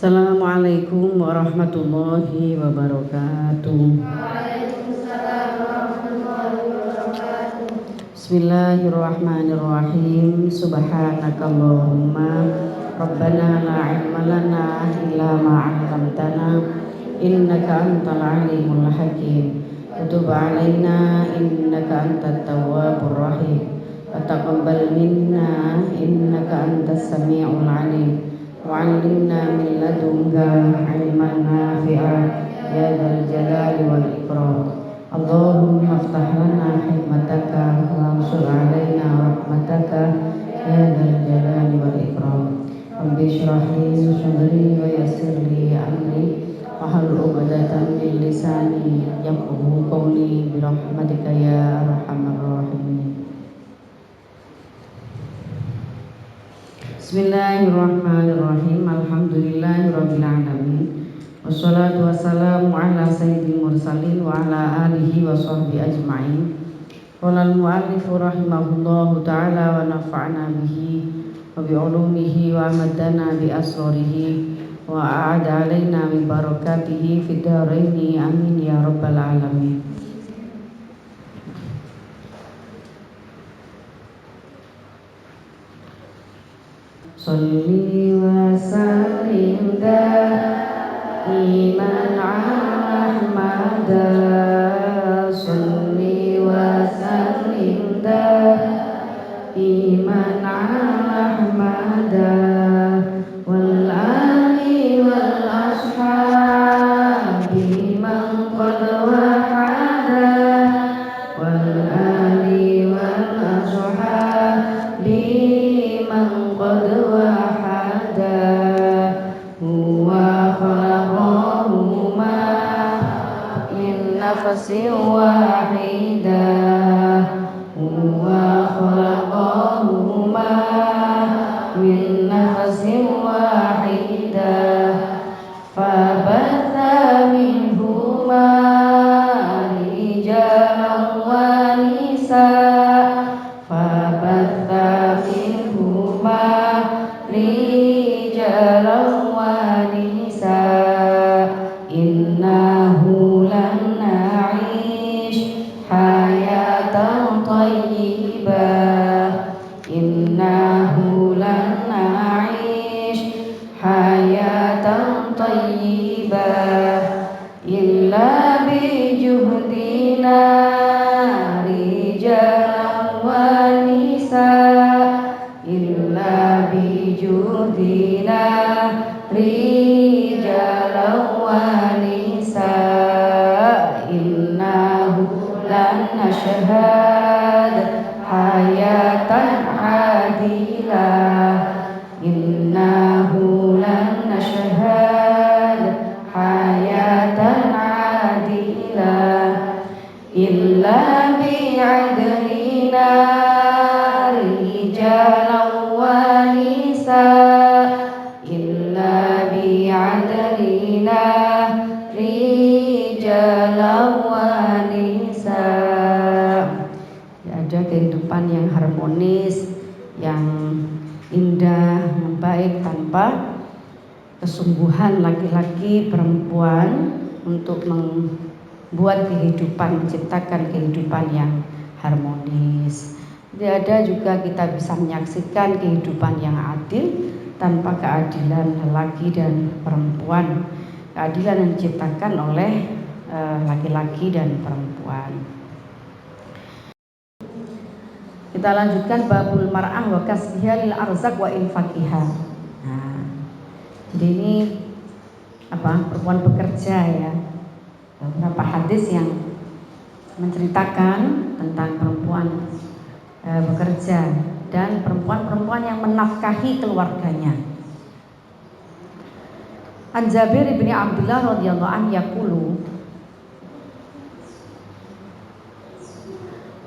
Assalamualaikum warahmatullahi wabarakatuh. Waalaikumsalam warahmatullahi wabarakatuh. Bismillahirrahmanirrahim. Subhanakallahumma Rabbana la ilma lana illa ma 'allamtana innaka antal alimul hakim. Tub 'alaina innaka antat tawwabur rahim. Wa taqabbal minna innaka antas samiul 'alim. Wa'allimna min ladunka ilman nafi'an ya dzal jalali wal ikram. Allahumma aftah lana hikmataka wansur alaina rahmataka ya dzal jalali wal ikram. Rabbi shrah li sadri wa yassir li amri wahlul 'uqdatam min lisani yafqahu qawli bi rahmatika ya arhamar rahimin. Bismillahirrahmanirrahim. Alhamdulillahirabbil alamin. Wassalatu wassalamu ala sayyidil mursalin wa ala alihi wa sahbihi ajma'in. Qala al-mu'allifu rahimahullahu ta'ala wa nafa'na bihi wa bi ulumihi wa amadana bi asrarihi wa a'ada alaina min barakatihi fid dharaini amin ya rabbal alamin. Salli wa sallim daiman ala Ahmad. Salli wa sallim daiman ala Ahmad wal ali wal ashabi man qad wahada wal ali wal ashabi man qad نفس واحدة هو خلقهما من نفس واحدة فبث منهما رجالا ونساء فبث منهما رجالا ونساء إنه لن نعيش حياة طيبة إنه لن نعيش حياة طيبة إلا بجهدنا رجالا ونساء إلا بجهدنا رجالا ونساء إنه لن نشهد حياة عادلة إنه لن نشهد حياة عادلة إلا بعدلنا رجالا ونساء إلا بعدلنا rijala wanisa. Ada kehidupan yang harmonis, yang indah, yang baik tanpa kesungguhan laki-laki perempuan untuk membuat kehidupan, menciptakan kehidupan yang harmonis. Tidak ada juga kita bisa menyaksikan kehidupan yang adil tanpa keadilan laki dan perempuan. Keadilan yang diciptakan oleh laki-laki dan perempuan. Kita lanjutkan babul mar'ah wa kasbiha lil arzak wa infaqiha. Nah, jadi ini perempuan bekerja ya. Beberapa hadis yang menceritakan tentang perempuan bekerja dan perempuan-perempuan yang menafkahi keluarganya. An Jabir bin Abdullah radhiyallahu anhu yaqulu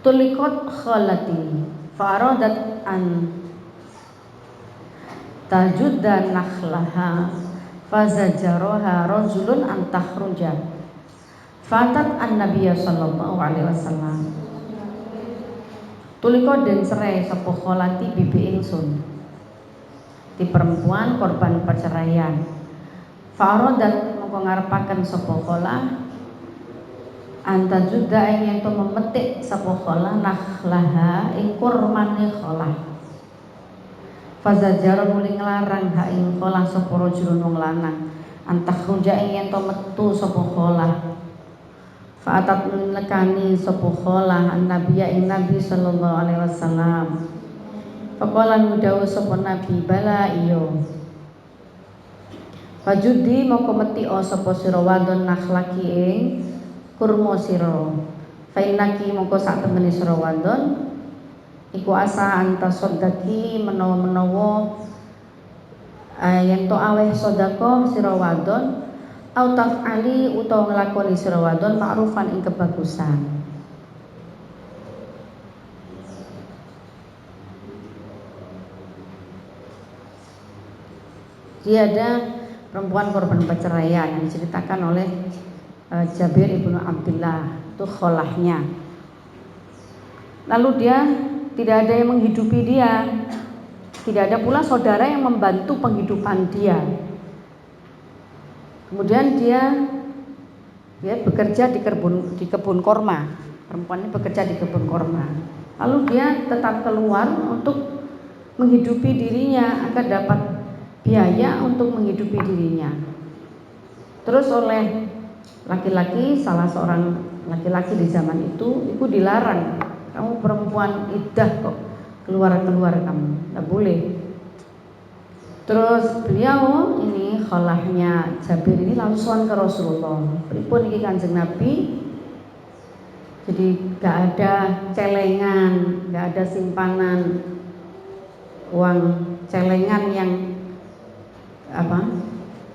tuliqat khalati fa aradat an tajudda nakhlaha fazajaraha rajulun an takhruja fatat an-nabiy sallallahu alaihi wasallam. Tuliqat den cerai sapa khalati bibi ingsun di perempuan korban perceraian. Fa'aradat mongko ngarepaken sapa kholah anta juga ing ento memetik sapa kholah nakhlaha ing kurmane kholah. Fazajara muli nglarang ha ing kholah sapa rajulun wong lanang antakhruja ing ento metu sapa kholah. Fa'atat lekani sapa kholah an-nabiyya ing nabi sallallahu alaihi wasallam. Faqala nudawu sapa nabi bala iya. Fajudi moko meti sapa sira wadon nakhlaki ing kurma sira. Fainaki moko sak temene sira wadon iku asa antasoddaki menawa-menawa yen to aweh sedekah sira wadon au taf'ali utawa nglakoni sira wadon ma'rufan ing kebagusan. Dia ada perempuan korban perceraian yang diceritakan oleh Jabir ibnu Abdullah, itu kholahnya. Lalu dia tidak ada yang menghidupi dia, tidak ada pula saudara yang membantu penghidupan dia. Kemudian dia bekerja di kebun korma. Perempuan ini bekerja di kebun korma. Lalu dia tetap keluar untuk menghidupi dirinya agar dapat biaya untuk menghidupi dirinya. Terus oleh laki-laki, salah seorang laki-laki di zaman itu dilarang, kamu perempuan iddah kok keluar kamu, tidak boleh. Terus beliau ini kholahnya Jabir ini lalu sowan ke Rasulullah. Pripun iki Kanjeng Nabi? Jadi gak ada celengan, gak ada simpanan uang celengan yang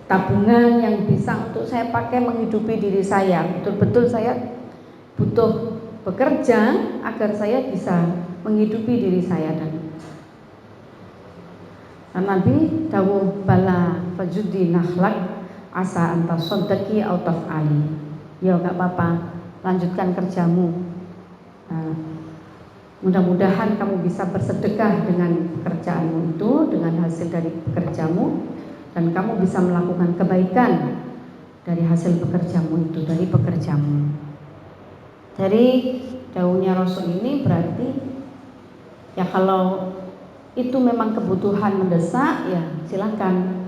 tabungan yang bisa untuk saya pakai menghidupi diri saya. Betul-betul saya butuh bekerja agar saya bisa menghidupi diri saya. Dan Nabi dawuh bala fajudi nakhlak asa anta soddaki au taf'ali. Ya gak apa-apa, lanjutkan kerjamu. Mudah-mudahan kamu bisa bersedekah dengan pekerjaanmu itu, dengan hasil dari pekerjamu, dan kamu bisa melakukan kebaikan dari hasil pekerjamu itu, dari pekerjamu. Jadi dawuhnya Rasul ini berarti ya kalau itu memang kebutuhan mendesak ya silakan,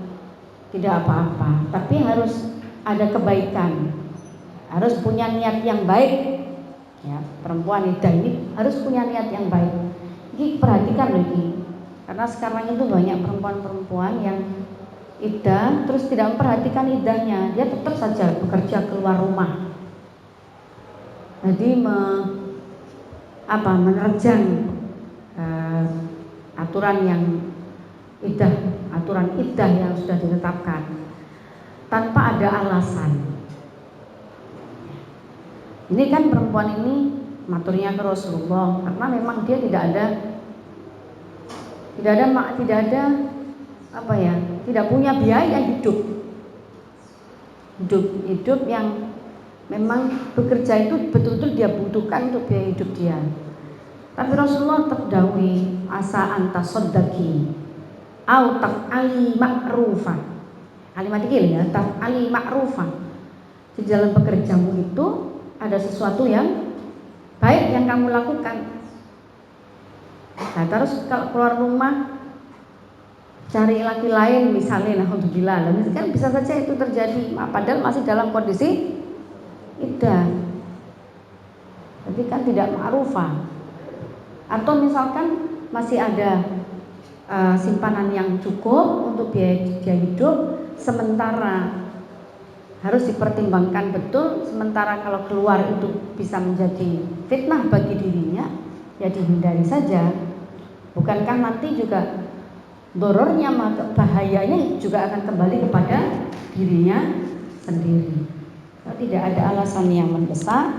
tidak apa-apa, tapi harus ada kebaikan, harus punya niat yang baik. Ya, perempuan iddah ini harus punya niat yang baik. Ini perhatikan loh ini, karena sekarang itu banyak perempuan-perempuan yang iddah terus tidak memperhatikan iddahnya, dia tetap saja bekerja keluar rumah. Jadi menerjang aturan iddah yang sudah ditetapkan tanpa ada alasan. Ini kan perempuan ini maturnya ke Rasulullah karena memang dia tidak punya biaya hidup yang memang bekerja itu betul-betul dia butuhkan untuk biaya hidup dia. Tapi Rasulullah terdawuhi asa anta soddaki au taf'ali ma'rufa. Kalimat ini ya, taf'ali ma'rufa. Di dalam pekerjamu itu ada sesuatu yang baik yang kamu lakukan. Nah, terus kalau keluar rumah cari laki lain misalnya, alhamdulillah, kan bisa saja itu terjadi, padahal masih dalam kondisi iddah. Jadi kan tidak ma'rufah. Atau misalkan masih ada simpanan yang cukup untuk biaya hidup, sementara harus dipertimbangkan betul, sementara kalau keluar itu bisa menjadi fitnah bagi dirinya, ya dihindari saja. Bukankah nanti juga dorornya, bahayanya juga akan kembali kepada dirinya sendiri. Kalau tidak ada alasan yang mendesak,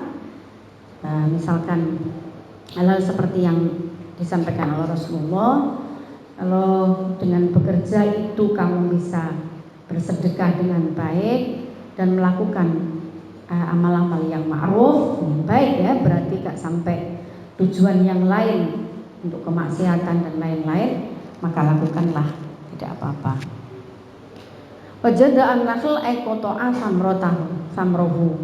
misalkan hal seperti yang disampaikan oleh Rasulullah, kalau dengan bekerja itu kamu bisa bersedekah dengan baik dan melakukan amal-amal yang ma'ruf, baik ya, berarti gak sampai tujuan yang lain untuk kemaksiatan dan lain-lain, maka lakukanlah, tidak apa-apa. Wajada an-nakhl ay qata'a samrohu.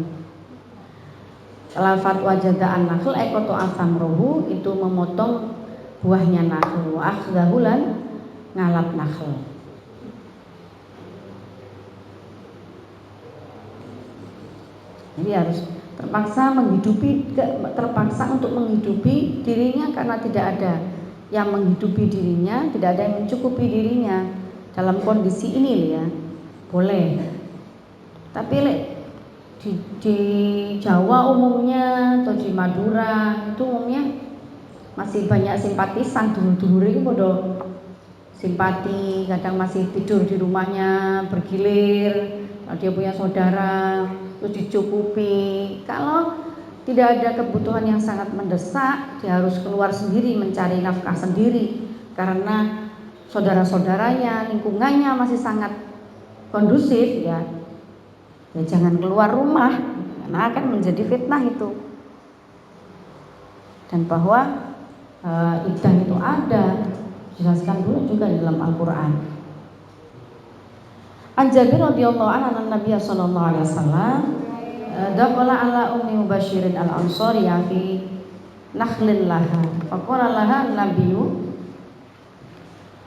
Lafat wajada an-nakhl ay qata'a samrohu itu memotong buahnya nakhl, wa akhdahu lan ngalap nakhl. Jadi harus terpaksa untuk menghidupi dirinya karena tidak ada yang menghidupi dirinya, tidak ada yang mencukupi dirinya dalam kondisi ini ya. Boleh. Tapi di Jawa umumnya atau di Madura itu umumnya masih banyak simpatisan, dulur-dulur itu bodoh simpati, kadang masih tidur di rumahnya bergilir, dia punya saudara terus dicukupi. Kalau tidak ada kebutuhan yang sangat mendesak, dia harus keluar sendiri mencari nafkah sendiri karena saudara-saudaranya, lingkungannya masih sangat kondusif ya jangan keluar rumah karena akan menjadi fitnah itu. Dan bahwa iddah itu ada, jelaskan dulu juga di dalam Al-Quran. An Jabir radhiyallahu anhu Nabi sallallahu alaihi wasallam dakhala ala ummi Mubashirin al-Ansariyah fi nakhlin laha. Faqala laha an-nabiyyu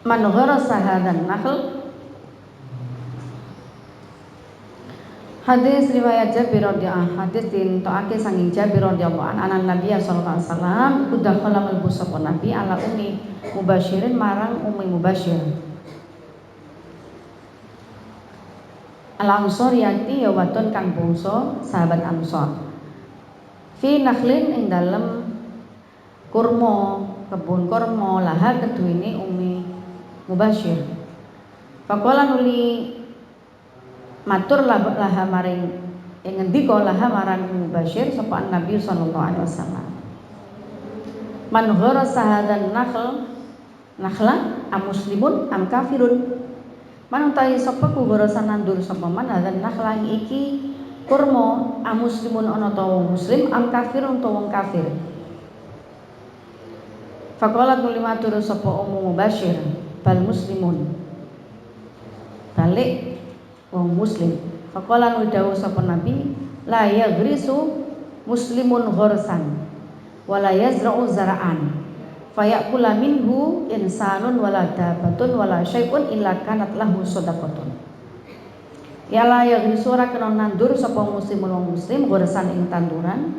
man gharasa hadan nakhl. Hadis riwayat Jabir radhiyallahu anhu, hadis dintoake saking Jabir radhiyallahu anhu anan Nabi sallallahu alaihi wasallam udakhala mlebu sapa Nabi ala ummi Mubashirin marang ummi Mubashir al-Ansariyati ya wadon kang bangsa sahabat Ansor fi nakhlin ing dalem kurma, kebun kurma laha keduwene ummi Mubashir. Faqala nuli matur laha maring ing ngendika laha marang Mubashir sapa Nabi sallallahu alaihi wasallam. Man gharasa hadan nakhla am muslimun am kafirun. Man utawi sapa ku gharasa nandur sapa man hadan nakhla iki kurma am muslimun ana ta wong muslim am kafirun ta wong kafir. Faqala nuli matur sapa Mubashir bal muslimun. Balik wong muslim. Faqala nudawu sapa Nabi la yaghrisu muslimun ghorsan wala yazra'u zara'an fayakula minhu insanun wala dabatun wala syai'un illa kanat lahu shadaqatun. Ya la yaghrisu ora kena nandur sapa muslimun wong muslim ghorsan ing tanduran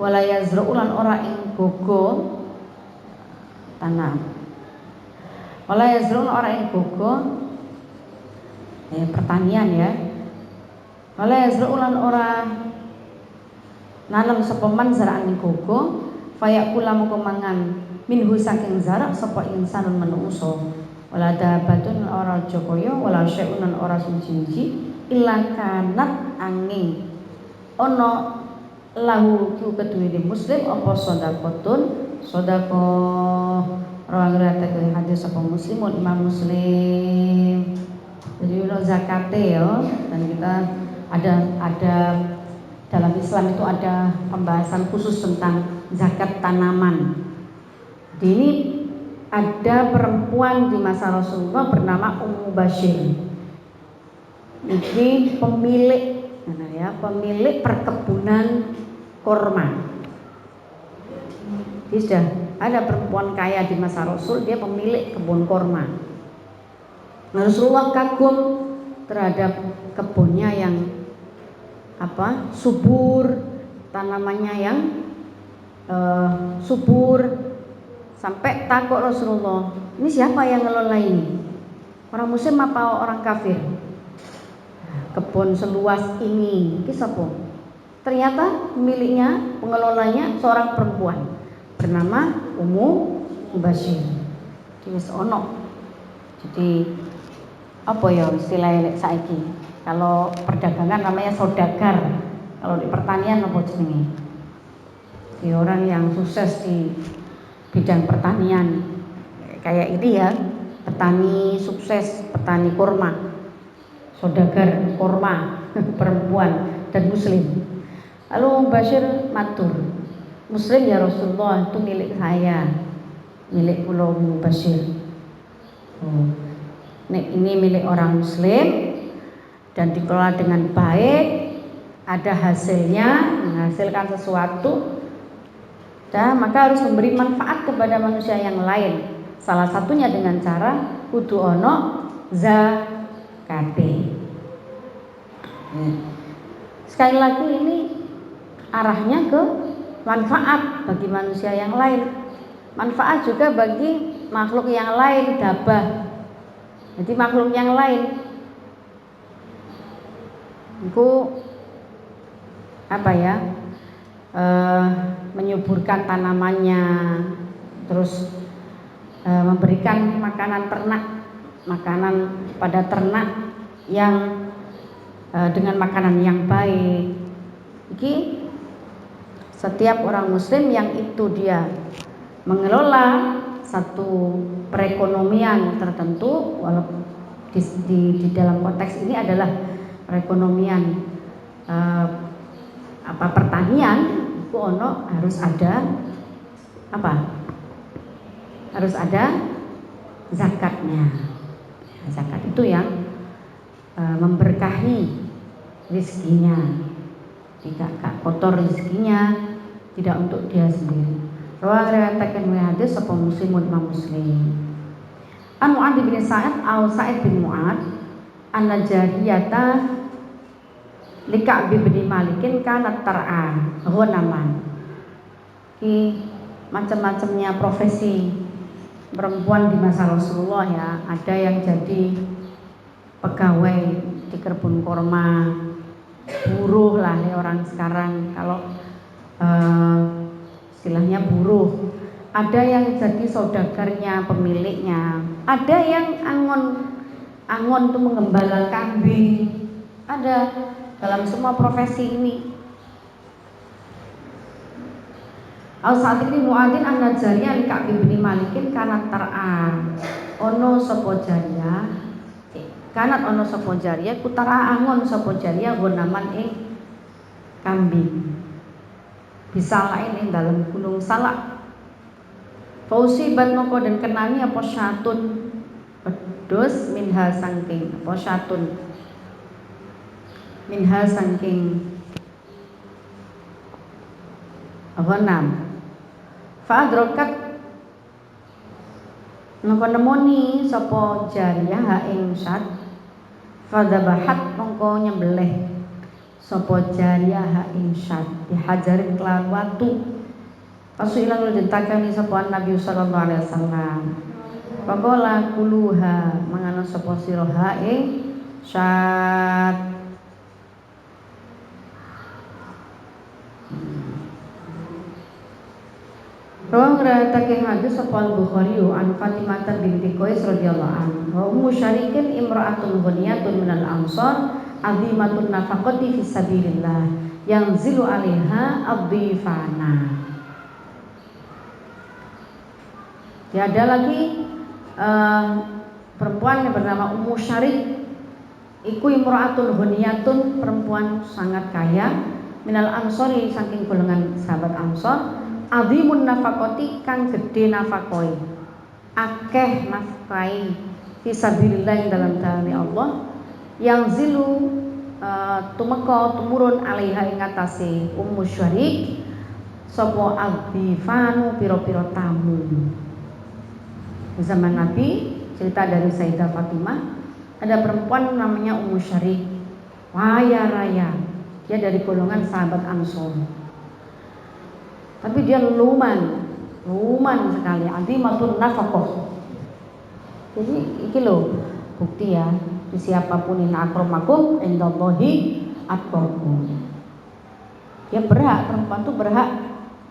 wala yazra'u lan ora ing gogo tanam. Wala yazra'u ora ing gogo pertanian ya. Wala yazra'u lan ora nanam sapa man zara'an ing gogo fayakula moko mangan minhu saking zarak sapa insanun manungsa wala dabatun ora jokaya wala syai'un ora suci-suci illa kanat angin ana lahu ku keduwe muslim apa sedekahun sedekah rawang hadis sapa muslimun Imam Muslim. Jadi zakate ya, dan kita ada dalam Islam itu ada pembahasan khusus tentang zakat tanaman. Jadi ini ada perempuan di masa Rasulullah bernama Ummu Bashir. Ini pemilik perkebunan kurma. Jadi sudah ada perempuan kaya di masa Rasul, dia pemilik kebun kurma. Rasulullah kagum terhadap kebunnya yang subur, tanamannya yang subur, sampai takut Rasulullah, ini siapa yang ngelola ini? Orang muslim apa orang kafir? Kebun seluas ini siapa? Ternyata miliknya, pengelolanya seorang perempuan bernama Ummu Mubashir. Jadi apa ya istilahnya saiki? Kalau perdagangan namanya saudagar, kalau di pertanian apa jenenge? Di orang yang sukses di bidang pertanian kayak ini ya, petani sukses, petani kurma, saudagar kurma, perempuan dan muslim. Lalu Bashir matur, muslim ya Rasulullah, itu milik saya, milik Pulau Bashir. Nek ini milik orang muslim, dan dikelola dengan baik, ada hasilnya, menghasilkan sesuatu, dan maka harus memberi manfaat kepada manusia yang lain. Salah satunya dengan cara kudu ono zakate. Sekali lagi ini arahnya ke manfaat bagi manusia yang lain, manfaat juga bagi makhluk yang lain, dabah. Jadi makhluk yang lain itu menyuburkan tanamannya, terus memberikan makanan pada ternak yang dengan makanan yang baik. Jadi setiap orang muslim yang itu dia mengelola satu perekonomian tertentu, walaupun di dalam konteks ini adalah perekonomian pertanian, itu harus ada harus ada zakatnya. Zakat itu yang memberkahi rizkinya, tidak kotor rizkinya, tidak untuk dia sendiri. Riwayatkan hadis sapa Muslimun Imam Muslim. An Mu'ad bin Sa'id au Sa'id bin Mu'ad anna jariyata Lika'b bin Malikin kanat tar'a ghanaman. Ki macam-macamnya profesi perempuan di masa Rasulullah ya. Ada yang jadi pegawai di kebun kurma, buruh lah ya orang sekarang kalau istilahnya buruh. Ada yang jadi saudagarnya, pemiliknya. Ada yang angon itu mengembala kambing. Ada dalam semua profesi ini. Al-Sa'id bin Mu'adin an-Najariya li Ka'b bin Malikin kanat tar'a ono sapa jariya kanat ono sapa jariya kutara angon sapa jariya gonaman ing kambing bisa lain ing dalam gunung Salak. Fausibat moko dan kenani apa syatun pedus minha sangking apa syatun minha sangking ghanam fa'adrokat napa nemoni sapa jariyah ha ing syat fadzabahat mongko nyembelih sapa jariyah ha ing syat dihajarin kelan watu pasuilan ditakani sapa Nabi sallallahu alaihi wasallam faqala kuluha mangano sapa sira ha ing syat. Rawang riwayatake hadis sapa Al-Bukhari an Fatimah binti Qais radhiyallahu anha wa ummu syarikin imra'atun ghaniyatun minal ansar azimatun nafaqati fi sabilillah yang zilu 'alaiha adhifana. Tiada lagi perempuan yang bernama Ummu Syarik iku imra'atun ghaniyatun, perempuan sangat kaya minal ansori saking golongan sahabat Ansor azimun nafaqati kang gede nafakoi akeh nafkai fisabilillah dalam dalane Allah yang zilu tumeka tumurun alaiha ing atase Ummu Syarik sapa adhifanu pira-pira tamu. Zaman Nabi, cerita dari Sayyidah Fatimah, ada perempuan namanya Ummu Syarik, kaya raya, dia dari golongan sahabat Ansor. Tapi dia luman sekali, azimatun nafaqah. Jadi iki lho bukti ya, siapapun yang akramakum indallahi atqakum. Dia berhak, perempuan itu berhak,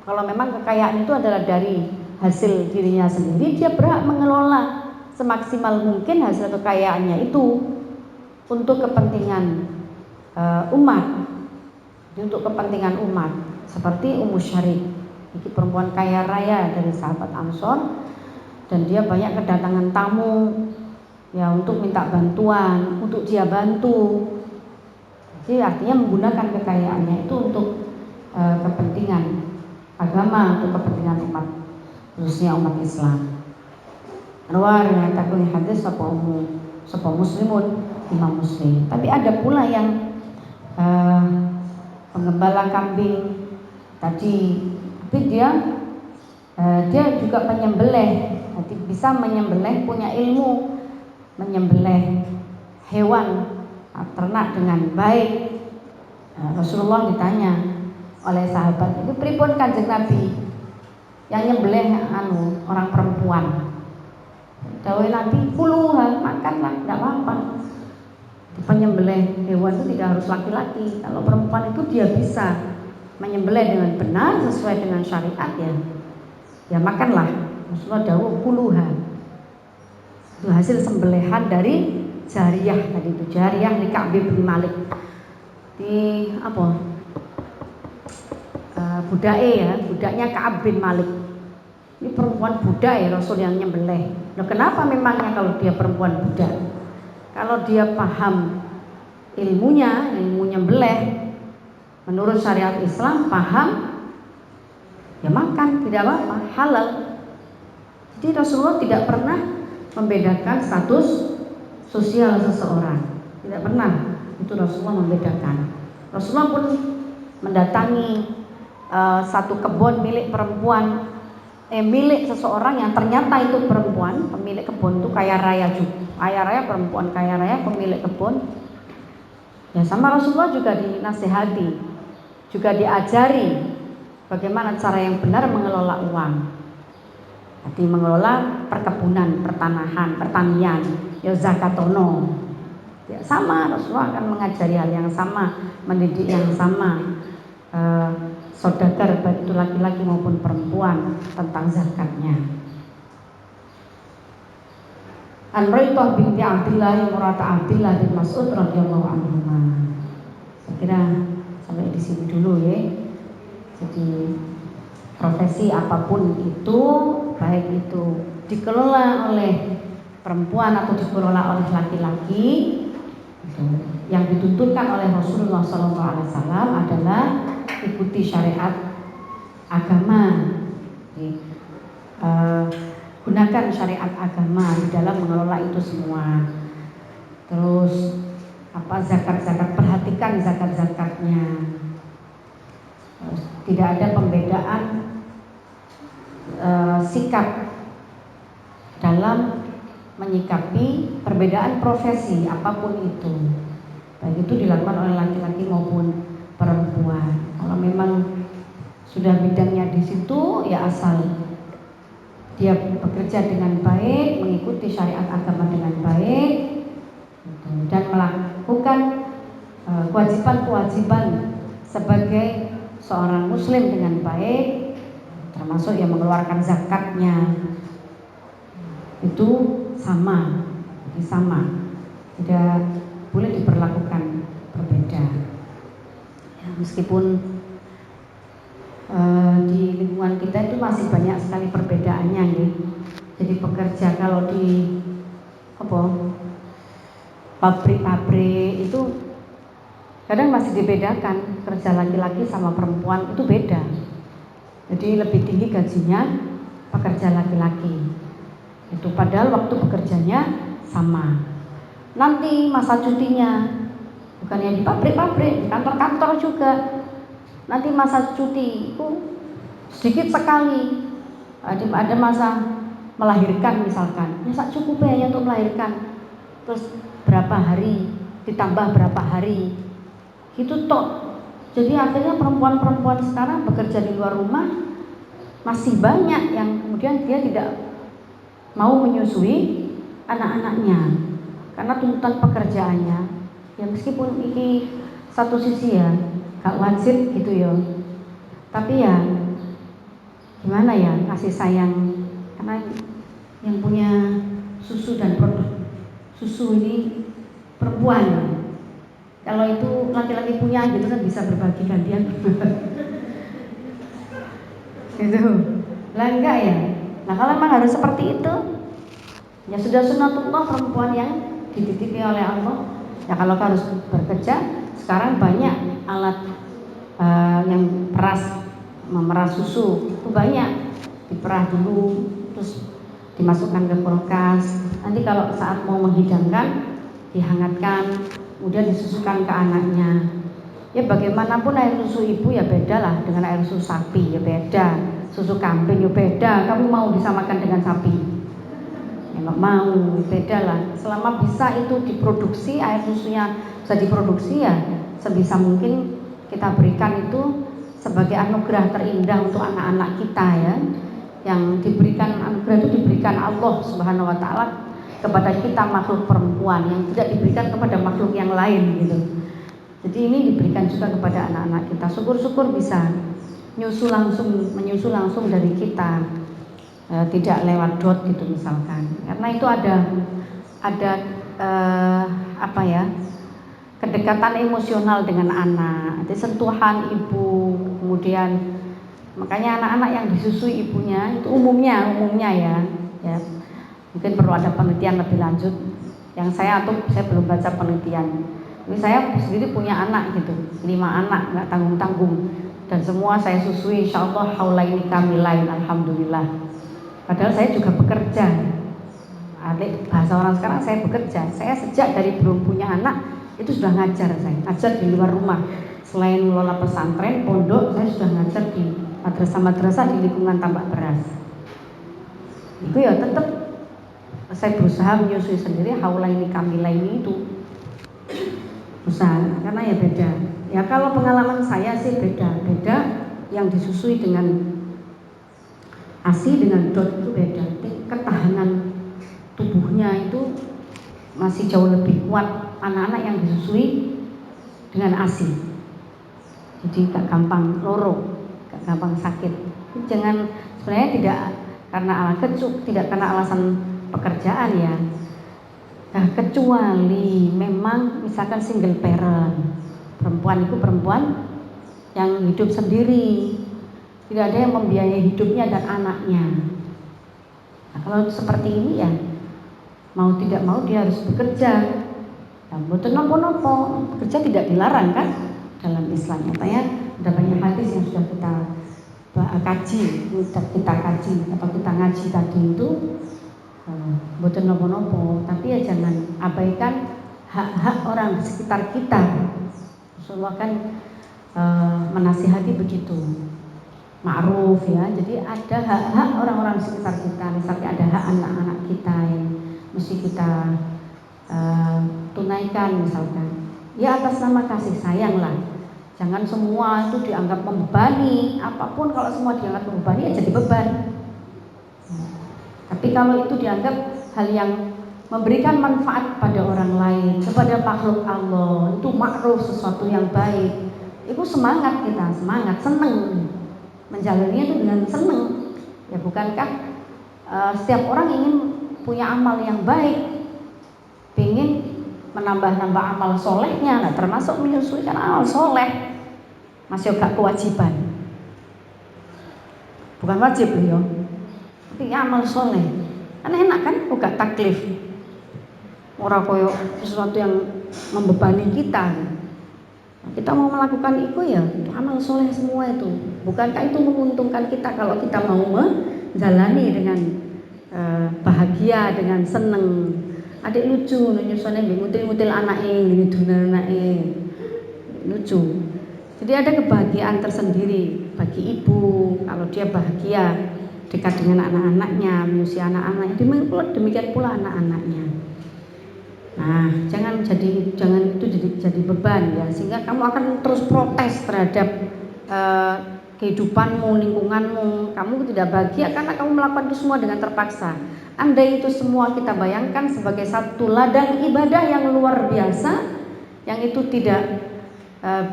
kalau memang kekayaan itu adalah dari hasil dirinya sendiri, dia berhak mengelola semaksimal mungkin hasil kekayaannya itu untuk kepentingan umat, untuk kepentingan umat. Seperti Ummu Syarik, ini perempuan kaya raya dari sahabat Ansor, dan dia banyak kedatangan tamu ya untuk minta bantuan, untuk dia bantu. Jadi artinya menggunakan kekayaannya itu untuk kepentingan agama, untuk kepentingan umat, khususnya umat Islam. Riwayat hadis sapa Muslimun Imam Muslim. Tapi ada pula yang penggembala kambing tadi, tapi dia juga penyembelih, jadi bisa menyembelih, punya ilmu menyembelih hewan ternak dengan baik. Rasulullah ditanya oleh sahabat, itu pripun Kanjeng Nabi yang nyembelih orang perempuan? Dawuh Nabi, puluhan, makanlah, tidak apa-apa. Penyembelih hewan itu tidak harus laki-laki. Kalau perempuan itu dia bisa menyembelih dengan benar sesuai dengan syariat, ya makanlah. Rasulullah dawuh puluhan. Itu hasil sembelihan dari jariyah tadi itu, jariyah li Ka'b bin Malik. Di budaknya Ka'ab bin Malik. Ini perempuan budak ya Rasul yang nyembelih. Nah, kenapa memangnya kalau dia perempuan budak? Kalau dia paham ilmunya, ilmu nyembelih menurut syariat Islam, paham, ya makan, tidak apa-apa, halal. Jadi Rasulullah tidak pernah membedakan status sosial seseorang, tidak pernah itu Rasulullah membedakan. Rasulullah pun mendatangi satu kebun milik perempuan, milik seseorang yang ternyata itu perempuan, pemilik kebun itu kaya raya juga, kaya raya, perempuan kaya raya, pemilik kebun. Ya sama Rasulullah juga dinasihati, juga diajari bagaimana cara yang benar mengelola uang. Jadi mengelola perkebunan, pertanahan, pertanian, ya zakatono. Ya sama, Rasulullah akan mengajari hal yang sama, mendidik yang sama. Saudagar baik itu laki-laki maupun perempuan tentang zakatnya. An Raithah binti Abdillah murata Abdillah bin Mas'ud radhiyallahu anhu. Saya kira sampai di sini dulu ya. Jadi profesi apapun itu, baik itu dikelola oleh perempuan atau dikelola oleh laki-laki, yang dituntutkan oleh Rasulullah SAW adalah ikuti syariat agama, gunakan syariat agama di dalam mengelola itu semua. Terus zakat-zakat, perhatikan zakat-zakatnya. Tidak ada pembedaan sikap dalam menyikapi perbedaan profesi apapun itu, baik itu dilakukan oleh laki-laki maupun perempuan. Kalau memang sudah bidangnya di situ, ya asal dia bekerja dengan baik, mengikuti syariat agama dengan baik, dan melakukan kewajiban-kewajiban sebagai seorang muslim dengan baik, termasuk yang mengeluarkan zakatnya, itu sama, tidak boleh diperlakukan berbeda. Ya, meskipun di lingkungan kita itu masih banyak sekali perbedaannya, ya. Jadi pekerja kalau di pabrik-pabrik itu kadang masih dibedakan, kerja laki-laki sama perempuan itu beda. Jadi lebih tinggi gajinya pekerja laki-laki. Itu padahal waktu bekerjanya sama. Nanti masa cutinya bukannya di pabrik-pabrik, di kantor-kantor juga. Nanti masa cuti itu sedikit sekali. Ada masa melahirkan misalkan, ya sak cukup ya untuk melahirkan. Terus berapa hari ditambah berapa hari. Itu toh. Jadi akhirnya perempuan-perempuan sekarang bekerja di luar rumah masih banyak yang kemudian dia tidak mau menyusui anak-anaknya karena tuntutan pekerjaannya. Ya meskipun ini satu sisi ya gak wajib gitu ya, tapi ya gimana ya, kasih sayang, karena yang punya susu dan produk susu ini perempuan. Kalau itu laki-laki punya gitu kan bisa berbagi gantian. Gitu. Lah enggak ya. Nah kalau memang harus seperti itu, ya sudah sunatullah perempuan yang dititipi oleh Allah. Ya kalau harus bekerja, sekarang banyak alat yang memeras susu itu banyak, diperah dulu terus dimasukkan ke kulkas. Nanti kalau saat mau menghidangkan dihangatkan, kemudian disusukan ke anaknya. Ya bagaimanapun air susu ibu ya beda lah dengan air susu sapi, ya beda. Susu kambing ya beda. Kamu mau disamakan dengan sapi? Ya nggak mau, beda lah. Selama bisa itu diproduksi, air susunya bisa diproduksi ya sebisa mungkin kita berikan itu sebagai anugerah terindah untuk anak-anak kita ya. Yang diberikan anugerah itu diberikan Allah Subhanahu wa taala kepada kita makhluk perempuan yang tidak diberikan kepada makhluk yang lain gitu. Jadi ini diberikan juga kepada anak-anak kita. Syukur-syukur bisa menyusu langsung dari kita, tidak lewat dot gitu misalkan. Karena itu ada apa ya, kedekatan emosional dengan anak, ada sentuhan ibu, kemudian makanya anak-anak yang disusui ibunya itu umumnya ya mungkin perlu ada penelitian lebih lanjut. Yang saya belum baca penelitian. Ini saya sendiri punya anak gitu, 5 anak nggak tanggung-tanggung dan semua saya susui insyaallah haulaini kamilain alhamdulillah. Padahal saya juga bekerja. Bahasa orang sekarang saya bekerja. Saya sejak dari belum punya anak itu sudah ngajar di luar rumah. Selain mengelola pesantren, pondok, saya sudah ngajar di madrasah-madrasah di lingkungan Tambak Beras. Itu ya tetap saya berusaha menyusui sendiri haulaini kamilain itu. Usaha, karena ya beda. Ya kalau pengalaman saya sih beda yang disusui dengan ASI dengan dot itu beda. Ketahanan tubuhnya itu masih jauh lebih kuat anak-anak yang disusui dengan ASI. Jadi gak gampang loro, gak gampang sakit. Jangan, sebenarnya tidak karena alasan pekerjaan ya. Nah, kecuali memang misalkan single parent, perempuan itu perempuan yang hidup sendiri, tidak ada yang membiayai hidupnya dan anaknya. Nah, kalau seperti ini ya mau tidak mau dia harus bekerja. Nah, mboten nopo-nopo, bekerja tidak dilarang kan dalam Islam. Katanya ada banyak hadis yang sudah kita kaji atau kita ngaji tadi itu. Mboten nopo-nopo, tapi ya jangan abaikan hak-hak orang di sekitar kita. Rasulullah kan menasihati begitu, ma'ruf ya. Jadi ada hak-hak orang-orang di sekitar kita. Misalnya ada hak anak-anak kita yang mesti kita tunaikan misalkan. Ya atas nama kasih sayang lah. Jangan semua itu dianggap membebani. Apapun kalau semua dianggap membebani ya jadi beban. Tapi kalau itu dianggap hal yang memberikan manfaat pada orang lain, kepada makhluk Allah, itu ma'ruf, sesuatu yang baik, itu semangat kita, seneng menjalaninya itu dengan seneng. Ya bukankah setiap orang ingin punya amal yang baik, ingin menambah-nambah amal solehnya, nah termasuk menyusui kan amal soleh, masih gak kewajiban, bukan wajib beliau. Tapi amal soleh, kan enak kan, gak taklif, orang koyo sesuatu yang membebani kita. Kita mau melakukan itu ya, itu amal soleh semua itu. Bukankah itu menguntungkan kita kalau kita mau menjalani dengan bahagia, dengan seneng. Adik lucu, nyusunnya ngutil-ngutil anaknya, ngiduna anaknya, lucu. Jadi ada kebahagiaan tersendiri bagi ibu kalau dia bahagia dekat dengan anak-anaknya, menyusui anak-anaknya, demikian pula anak-anaknya. Nah, jangan itu jadi beban ya, sehingga kamu akan terus protes terhadap kehidupanmu, lingkunganmu. Kamu tidak bahagia karena kamu melakukan itu semua dengan terpaksa. Andai itu semua kita bayangkan sebagai satu ladang ibadah yang luar biasa, yang itu tidak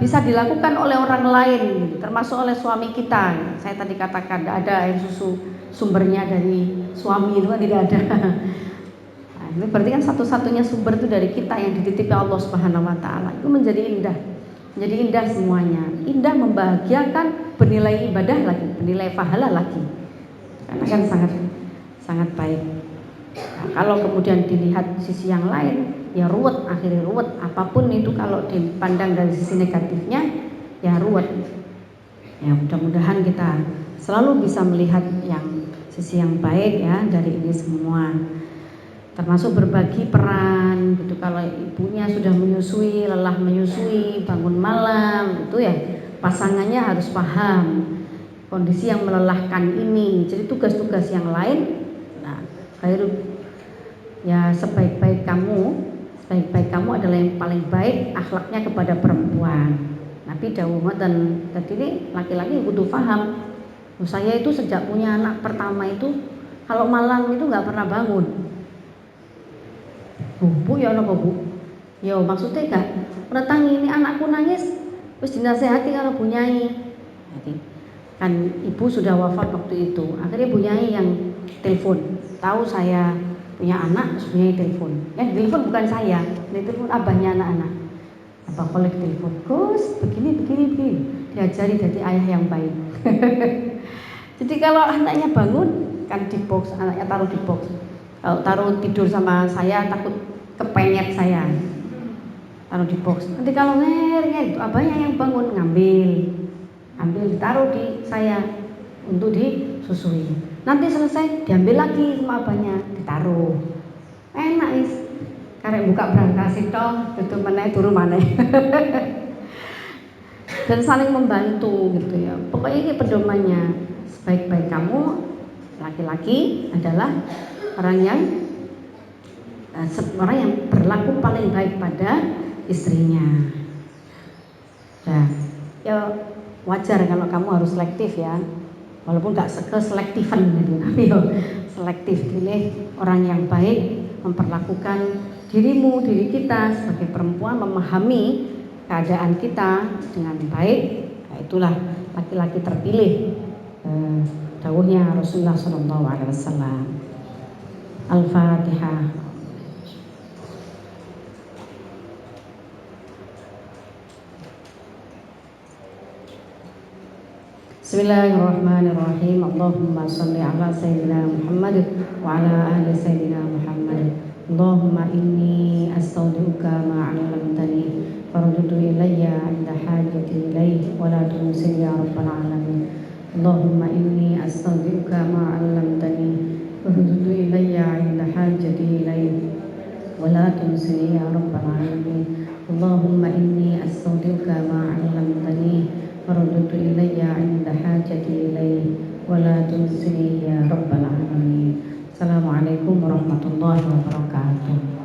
bisa dilakukan oleh orang lain, termasuk oleh suami kita. Saya tadi katakan tidak ada air susu sumbernya dari suami, itu kan tidak ada. Nah, ini berarti kan satu-satunya sumber itu dari kita yang dititipi Allah Subhanahu Wa Taala. Itu menjadi indah semuanya. Indah, membahagiakan, bernilai ibadah lagi, bernilai pahala lagi. Karena kan sangat baik. Nah, kalau kemudian dilihat sisi yang lain, ya akhirnya ruwet. Apapun itu kalau dipandang dari sisi negatifnya, ya ruwet. Ya mudah-mudahan kita selalu bisa melihat yang sisi yang baik ya dari ini semua. termasuk berbagi peran gitu. Kalau ibunya sudah menyusui, lelah menyusui, bangun malam itu ya pasangannya harus paham kondisi yang melelahkan ini. Jadi tugas-tugas yang lain, nah ya sebaik-baik kamu adalah yang paling baik akhlaknya kepada perempuan. Nabi dawuh ngoten. Dadi ini laki-laki butuh paham. Saya itu sejak punya anak pertama itu kalau malam itu nggak pernah bangun. Bu ya apa Bu? Ya maksudnya gak menetangi ini anakku nangis terus dinasehati kalau Bu Nyai. Jadi, kan ibu sudah wafat waktu itu. Akhirnya Bu Nyai yang telepon. Tahu saya punya anak, terus Bu Nyai telepon. Yang telepon bukan saya, yang telepon abahnya anak-anak. Abah kolek telepon, Gus begini. Diajari jadi ayah yang baik. Jadi kalau anaknya bangun kan di box, anaknya taruh di box. Kalau taruh tidur sama saya takut kepenyet saya, taruh di box. Nanti kalau ngeri itu abahnya yang bangun ambil ditaruh di saya untuk disusui. Nanti selesai diambil lagi sama abahnya ditaruh. Enak is. Karek buka berangkas itu tutup meneh turu maneh. Dan saling membantu gitu ya. Pokoknya ini pedomannya. Sebaik-baik kamu laki-laki adalah orang yang berlaku paling baik pada istrinya. Ya wajar kalau kamu harus selektif ya, walaupun nggak keselektifan gitu, tapi selektif, pilih orang yang baik, memperlakukan diri kita sebagai perempuan, memahami keadaan kita dengan baik. Nah, itulah laki-laki terpilih. Dawuhnya Rasulullah SAW. Al-Fatihah. Bismillahirrahmanirrahim. Allahumma sholli ala sayyidina Muhammad wa ala ali sayyidina Muhammad. Allahumma inni astaudiuka ma 'allamtani faruddu ilayya 'inda hajati ilayhi wa la tunsi ya rabbal alamin. Allahumma inni astaudiuka ma 'allamtani faruddu ilayya 'inda hajati ilayhi wa la tunsi ya rabbal alamin. Allahumma inni astaudiuka ma 'allamtani faruddu ilayya 'inda hajati ilayhi wa la tunsini ya rabbal alamin. Assalamualaikum warahmatullahi wabarakatuh.